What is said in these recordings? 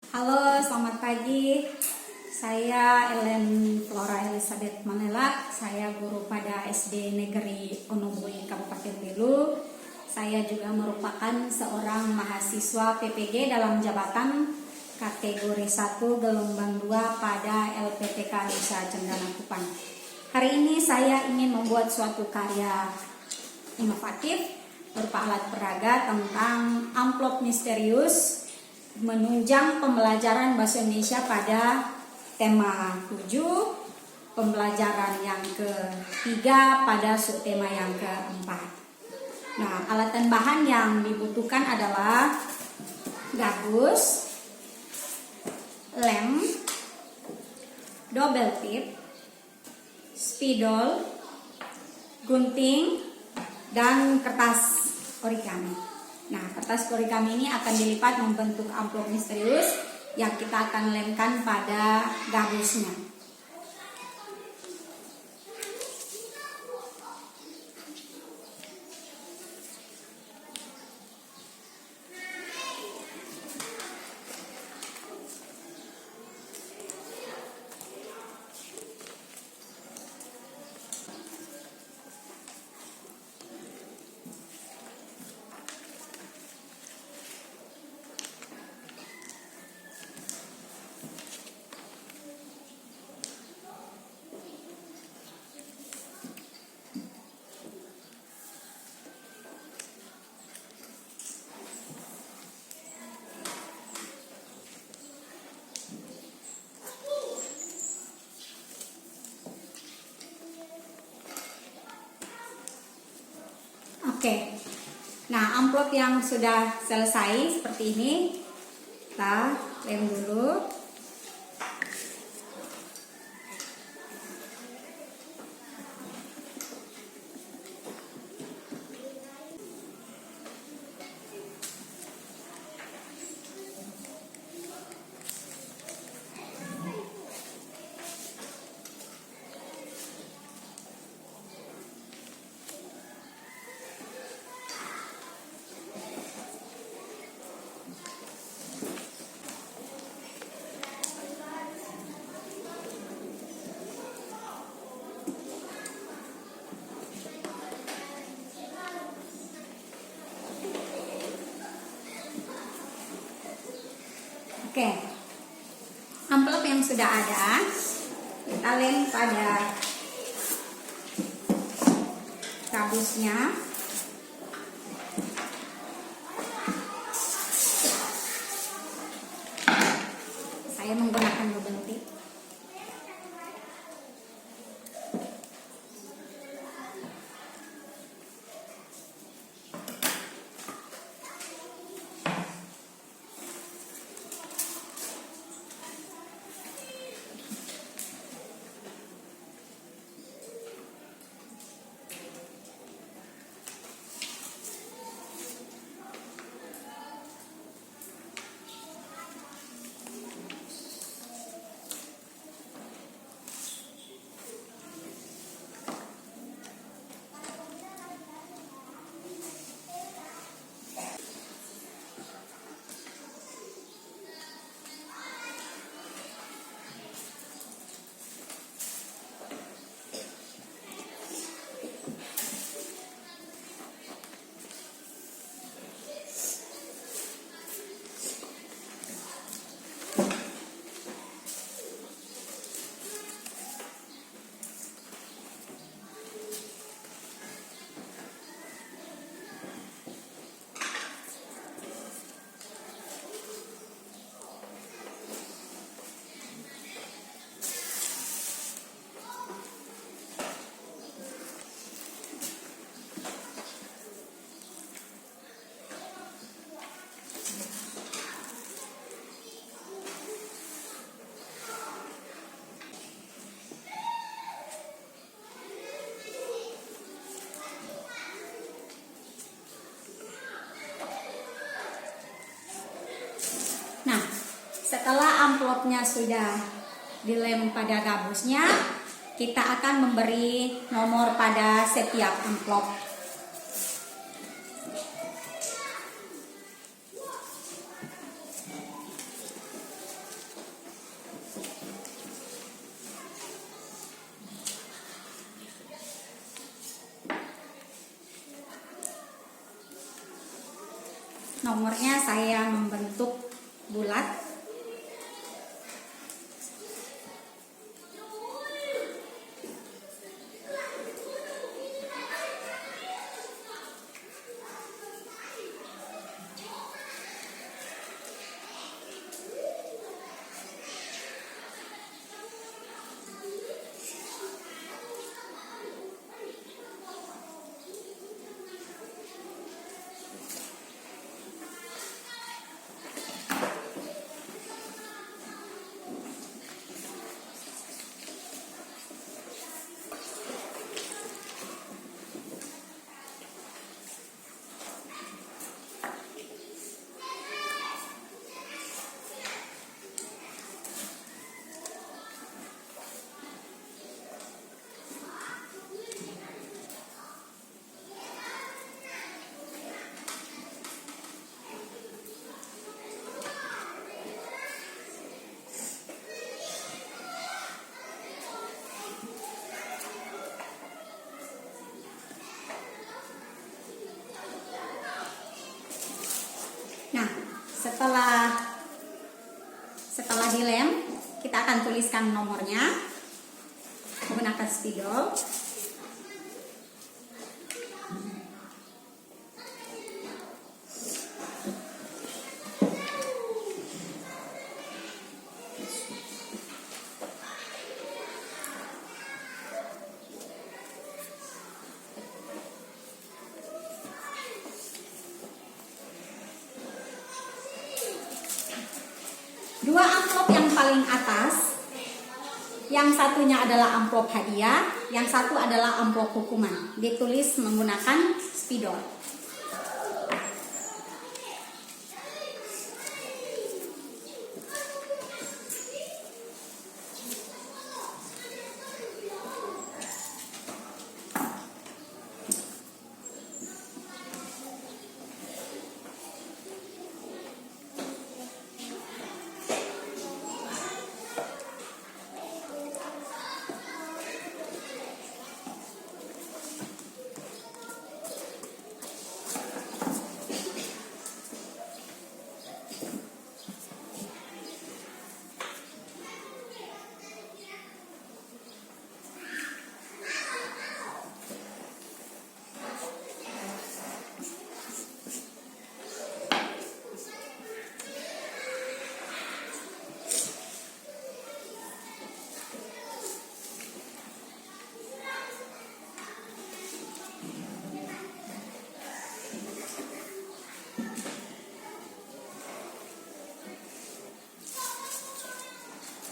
Halo, selamat pagi. Saya Ellen Flora Elizabeth Manela. Saya guru pada SD Negeri Onobui Kabupaten Belu. Saya juga merupakan seorang mahasiswa PPG dalam jabatan kategori 1 gelombang 2 pada LPTK Nusa Cendana Kupang. Hari ini saya ingin membuat suatu karya inovatif berupa alat peraga tentang amplop misterius menunjang pembelajaran bahasa Indonesia pada tema 7, pembelajaran yang ketiga pada subtema yang keempat. Nah, alat dan bahan yang dibutuhkan adalah gabus, lem, double tip, spidol, gunting, dan kertas origami. Nah, kertas origami ini akan dilipat membentuk amplop misterius yang kita akan lemkan pada gabusnya. Oke, nah amplop yang sudah selesai seperti ini, kita lem dulu. Oke, amplop yang sudah ada kita lem pada gabusnya. Saya menggunakan double tip. Nah, setelah amplopnya sudah dilem pada gabusnya, kita akan memberi nomor pada setiap amplop. Nomornya saya membentuk bulat. Nah, setelah dilem, kita akan tuliskan nomornya menggunakan spidol. Dua amplop yang paling atas, yang satunya adalah amplop hadiah, yang satu adalah amplop hukuman. Ditulis menggunakan spidol.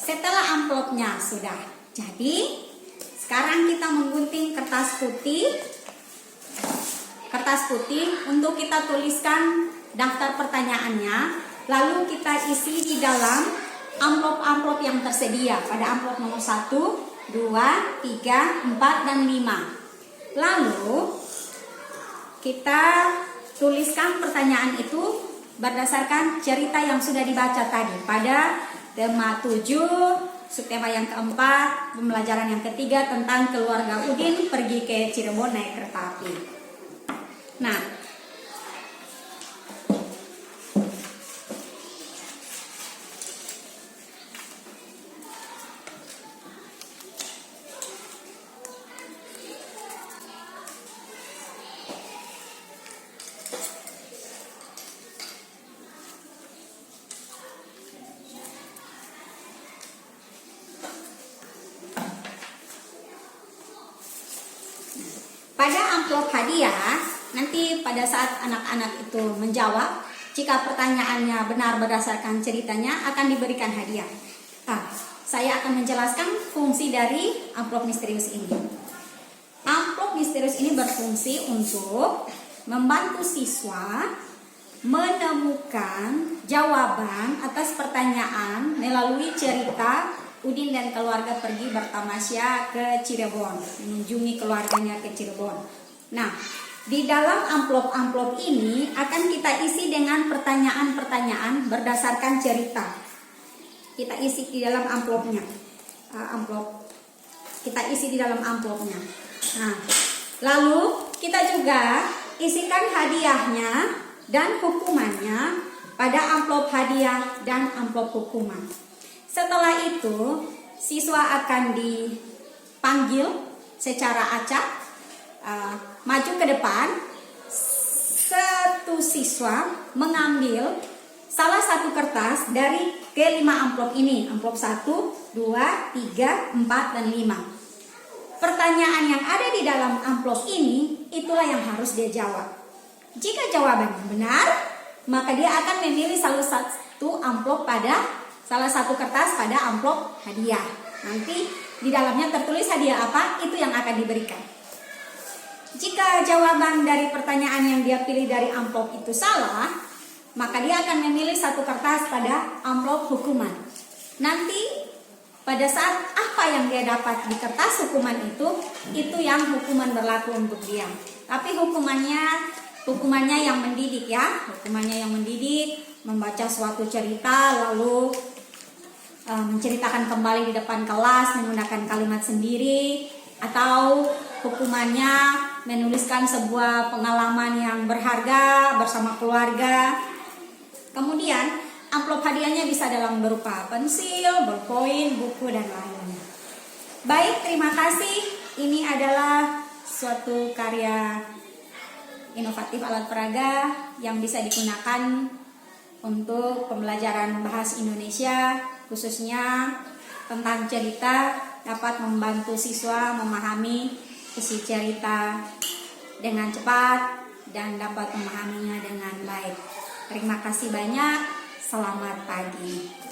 Setelah amplopnya sudah jadi, sekarang kita menggunting kertas putih untuk kita tuliskan daftar pertanyaannya, lalu kita isi di dalam amplop-amplop yang tersedia pada amplop nomor 1, 2, 3, 4, dan 5. Lalu kita tuliskan pertanyaan itu berdasarkan cerita yang sudah dibaca tadi pada tema 7, subtema yang keempat, pembelajaran yang ketiga tentang keluarga Udin pergi ke Cirebon naik kereta api. Nah, pada amplop hadiah, nanti pada saat anak-anak itu menjawab, jika pertanyaannya benar berdasarkan ceritanya, akan diberikan hadiah. Nah, saya akan menjelaskan fungsi dari amplop misterius ini. Amplop misterius ini berfungsi untuk membantu siswa menemukan jawaban atas pertanyaan melalui cerita Udin dan keluarga pergi bertamasya ke Cirebon, mengunjungi keluarganya ke Cirebon. Nah, di dalam amplop-amplop ini akan kita isi dengan pertanyaan-pertanyaan berdasarkan cerita. Kita isi di dalam amplopnya. Kita isi di dalam amplopnya. Nah, lalu kita juga isikan hadiahnya dan hukumannya pada amplop hadiah dan amplop hukuman. Setelah itu, siswa akan dipanggil secara acak, maju ke depan. Satu siswa mengambil salah satu kertas dari kelima amplop ini, amplop 1, 2, 3, 4, dan 5. Pertanyaan yang ada di dalam amplop ini, itulah yang harus dia jawab. Jika jawabannya benar, maka dia akan memilih salah satu amplop pada salah satu kertas pada amplop hadiah. Nanti di dalamnya tertulis hadiah apa, itu yang akan diberikan. Jika jawaban dari pertanyaan yang dia pilih dari amplop itu salah, maka dia akan memilih satu kertas pada amplop hukuman. Nanti pada saat apa yang dia dapat di kertas hukuman itu yang hukuman berlaku untuk dia. Tapi hukumannya yang mendidik ya, hukumannya yang mendidik, membaca suatu cerita lalu menceritakan kembali di depan kelas menggunakan kalimat sendiri, atau hukumannya menuliskan sebuah pengalaman yang berharga bersama keluarga. Kemudian amplop hadiahnya bisa dalam berupa pensil, bolpoin, buku, dan lainnya. Baik, terima kasih. Ini adalah suatu karya inovatif alat peraga yang bisa digunakan untuk pembelajaran bahasa Indonesia, khususnya tentang cerita, dapat membantu siswa memahami isi cerita dengan cepat dan dapat memahaminya dengan baik. Terima kasih banyak. Selamat pagi.